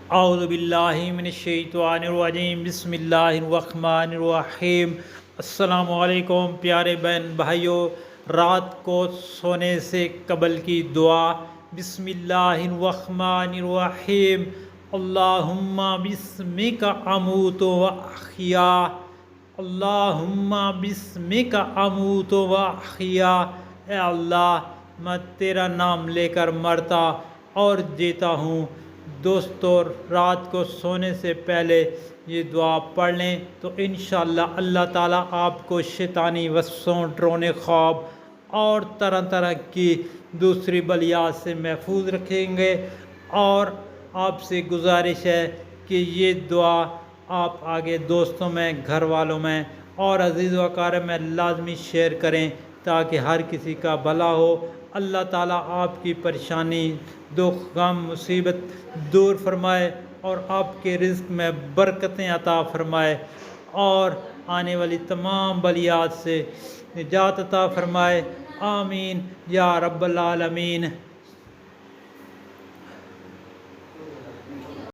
اعوذ باللہ من الشیطان الرجیم، بسم اللہ الرحمن الرحیم۔ السلام علیکم پیارے بہن بھائیوں، رات کو سونے سے قبل کی دعا۔ بسم اللہ الرحمن الرحیم۔ اللہم بسمک اموت و احیا، اللہم بسمک اموت و احیا۔ اے اللہ، میں تیرا نام لے کر مرتا اور جیتا ہوں۔ دوستو، رات کو سونے سے پہلے یہ دعا پڑھ لیں تو انشاءاللہ اللہ تعالیٰ آپ کو شیطانی وسوسوں، ڈرونے خواب اور طرح طرح کی دوسری بلیات سے محفوظ رکھیں گے۔ اور آپ سے گزارش ہے کہ یہ دعا آپ آگے دوستوں میں، گھر والوں میں اور عزیز و اقارب میں لازمی شیئر کریں تاکہ ہر کسی کا بھلا ہو۔ اللہ تعالیٰ آپ کی پریشانی، دکھ، غم، مصیبت دور فرمائے اور آپ کے رزق میں برکتیں عطا فرمائے اور آنے والی تمام بلیات سے نجات عطا فرمائے۔ آمین یا رب العالمین۔